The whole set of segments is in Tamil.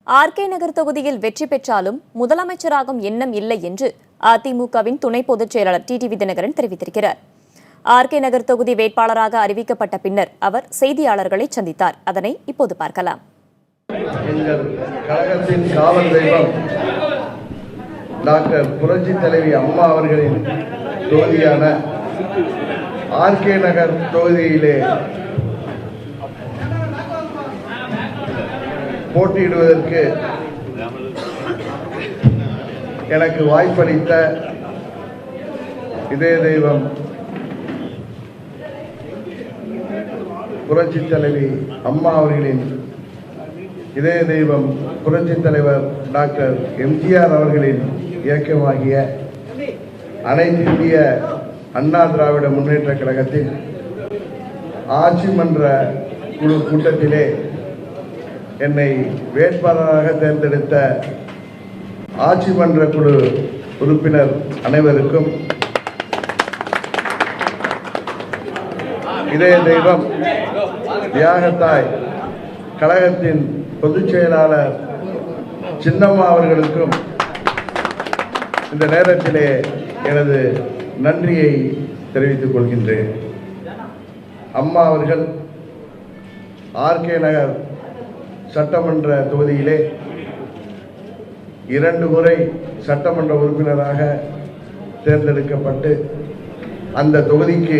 ஆர்கே நகர் தொகுதியில் வெற்றி பெற்றாலும் முதலமைச்சராகும் எண்ணம் இல்லை என்று அதிமுகவின் துணை பொதுச் செயலாளர் டிடிவி தினகரன் தெரிவித்திருக்கிறார். ஆர்கே நகர் தொகுதி வேட்பாளராக அறிவிக்கப்பட்ட பின்னர் அவர் செய்தியாளர்களை சந்தித்தார். அதனை இப்போது பார்க்கலாம். எங்கள் கழகத்தின் காவல் தெய்வம் டாக்டர் புரட்சி தலைவி அம்மா அவர்களின் தொகுதியான ஆர்கே நகர் தொகுதியிலே போட்டியிடுவதற்கு எனக்கு வாய்ப்பளித்த இதய தெய்வம் புரட்சி தலைவி அம்மா அவர்களின் இதய தெய்வம் புரட்சி தலைவர் டாக்டர் எம்ஜிஆர் அவர்களின் இயக்கமாகிய அனைத்து இந்திய அண்ணா திராவிட முன்னேற்ற கழகத்தின் ஆட்சி மன்ற குழு கூட்டத்திலே என்னை வேட்பாளராக தேர்ந்தெடுத்த ஆட்சி மன்ற குழு உறுப்பினர் அனைவருக்கும் இதய தெய்வம் தியாகத்தாய் கழகத்தின் பொதுச் செயலாளர் சின்னம்மா அவர்களுக்கும் இந்த நேரத்திலே எனது நன்றியை தெரிவித்துக் கொள்கின்றேன். அம்மா அவர்கள் ஆர்கே நகர் சட்டமன்ற தொகுதியிலே 2 முறை சட்டமன்ற உறுப்பினராக தேர்ந்தெடுக்கப்பட்டு அந்த தொகுதிக்கு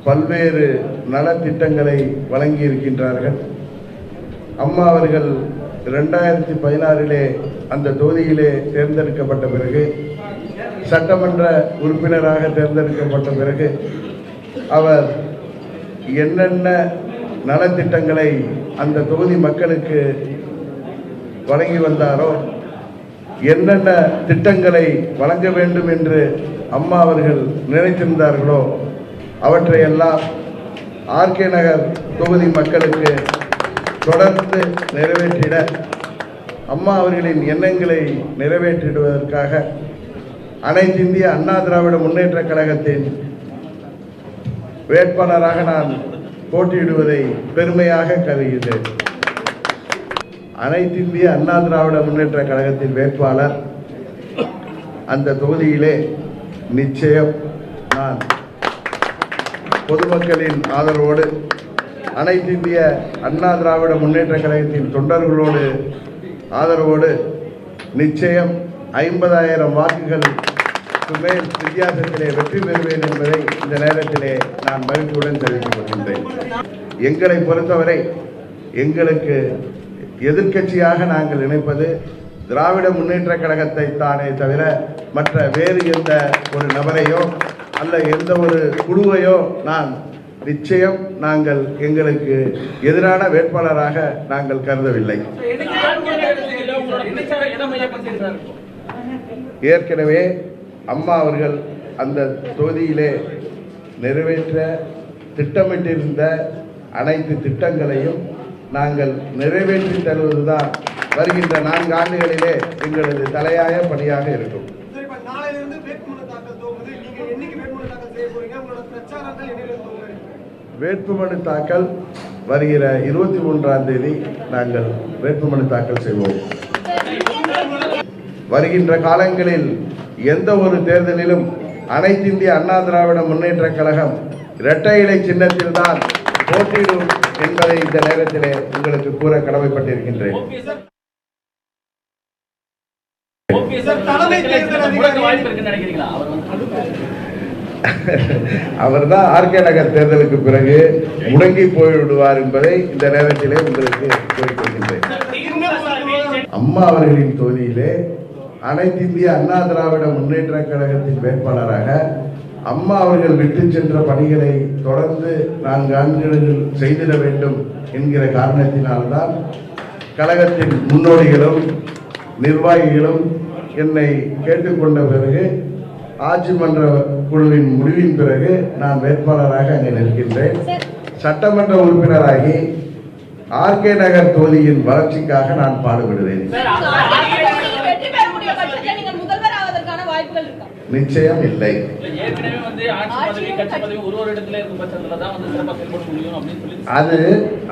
பல்வேறு நலத்திட்டங்களை வழங்கியிருக்கின்றார்கள். அம்மா அவர்கள் 2016 அந்த தொகுதியிலே தேர்ந்தெடுக்கப்பட்ட பிறகு சட்டமன்ற உறுப்பினராக தேர்ந்தெடுக்கப்பட்ட பிறகு அவர் என்னென்ன நலத்திட்டங்களை அந்த தொகுதி மக்களுக்கு வழங்கி வந்தாரோ, என்னென்ன திட்டங்களை வழங்க வேண்டும் என்று அம்மா அவர்கள் நினைத்திருந்தார்களோ அவற்றையெல்லாம் ஆர்கே நகர் தொகுதி மக்களுக்கு தொடர்ந்து நிறைவேற்றிட அம்மா அவர்களின் எண்ணங்களை நிறைவேற்றிடுவதற்காக அனைத்து இந்திய அண்ணா திராவிட முன்னேற்ற கழகத்தின் வேட்பாளராக நான் போட்டியிடுவதை பெருமையாக கருதுகிறேன். அனைத்து இந்திய அண்ணா திராவிட முன்னேற்ற கழகத்தின் வேட்பாளர் அந்த தொகுதியிலே நிச்சயம் நான் பொதுமக்களின் ஆதரவோடு அனைத்து இந்திய அண்ணா திராவிட முன்னேற்ற கழகத்தின் தொண்டர்களோடு ஆதரவோடு நிச்சயம் 50,000 வாக்குகள் மேல் வித்தியாசத்திலே வெற்றி பெறுவேன் என்பதை இந்த நேரத்திலே நான் மகிழ்ச்சியுடன் தெரிவித்துக் கொள்கின்றேன். எங்களை பொறுத்தவரை எங்களுக்கு எதிர்க்கட்சியாக நாங்கள் நினைப்பது திராவிட முன்னேற்ற கழகத்தை தானே தவிர மற்ற வேறு எந்த ஒரு நபரையோ அல்ல எந்த ஒரு குழுவையோ நான் நிச்சயம் நாங்கள் எங்களுக்கு எதிரான வேட்பாளராக நாங்கள் கருதவில்லை. ஏற்கனவே அம்மா அவர்கள் அந்த தொகுதியிலே நிறைவேற்ற திட்டமிட்டிருந்த அனைத்து திட்டங்களையும் நாங்கள் நிறைவேற்றி தருவதுதான் வருகின்ற 4 ஆண்டுகளிலே எங்களது தலையாய பணியாக இருக்கும். வேட்புமனு தாக்கல் வருகிற 23ஆம் தேதி நாங்கள் வேட்புமனு தாக்கல் செய்வோம். வருகின்ற காலங்களில் எந்த ஒரு தேர்தலிலும் அனைத்து இந்திய அண்ணா திராவிட முன்னேற்ற கழகம் இரட்டை இலை சின்னத்தில் தான் போட்டியிடும் என்பதை இந்த நேரத்திலே உங்களுக்கு கூற கடமைப்பட்டிருக்கின்றேன். அவர் தான் ஆர்கே நகர் தேர்தலுக்கு பிறகு முடங்கி போய்விடுவார் என்பதை இந்த நேரத்திலே உங்களுக்கு கூறிக்கொள்கின்றேன். அம்மா அவர்களின் தொகுதியிலே அனைத்து இந்திய அண்ணா திராவிட முன்னேற்ற கழகத்தின் வேட்பாளராக அம்மா அவர்கள் விட்டு சென்ற பணிகளை தொடர்ந்து 4 ஆண்டுகளில் செய்திட வேண்டும் என்கிற காரணத்தினால்தான் கழகத்தின் முன்னோடிகளும் நிர்வாகிகளும் என்னை கேட்டுக்கொண்ட பிறகு ஆட்சி மன்ற குழுவின் முடிவின் பிறகு நான் வேட்பாளராக அங்கே நிற்கின்றேன். சட்டமன்ற உறுப்பினராகி ஆர்கே நகர் தொகுதியின் வளர்ச்சிக்காக நான் பாடுபடுவேன். நிச்சயம் இல்லை. கட்சி பதவி ஒரு இடத்துல இருக்கும் பட்சத்துல தான் வந்து சிறப்பாக செயல்பட முடியும் அப்படின்னு சொல்லி அது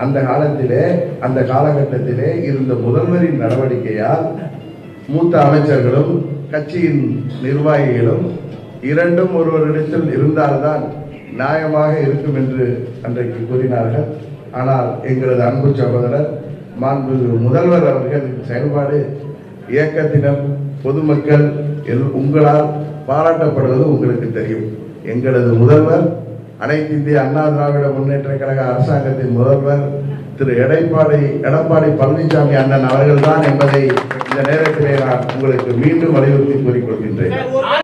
அந்த காலத்திலே அந்த காலகட்டத்திலே இருந்த முதல்வரின் நடவடிக்கையால் மூத்த அமைச்சர்களும் கட்சியின் நிர்வாகிகளும் இரண்டும் ஒருவரிடத்தில் இருந்தால்தான் நியாயமாக இருக்கும் என்று அன்றைக்கு கூறினார்கள். ஆனால் எங்களது அன்பு சகோதரர் மாண்பு முதல்வர் அவர்கள் செயல்பாடு இயக்கத்தினர் பொதுமக்கள் உங்களால் பாராட்டப்படுவது உங்களுக்கு தெரியும். எங்களது முதல்வர் அனைத்து இந்திய அண்ணா திராவிட முன்னேற்ற கழக அரசாங்கத்தின் முதல்வர் திரு எடப்பாடி பழனிசாமி அண்ணன் அவர்கள்தான் என்பதை இந்த நேரத்திலே நான் உங்களுக்கு மீண்டும் வலியுறுத்தி கூறிக்கொள்கின்றேன்.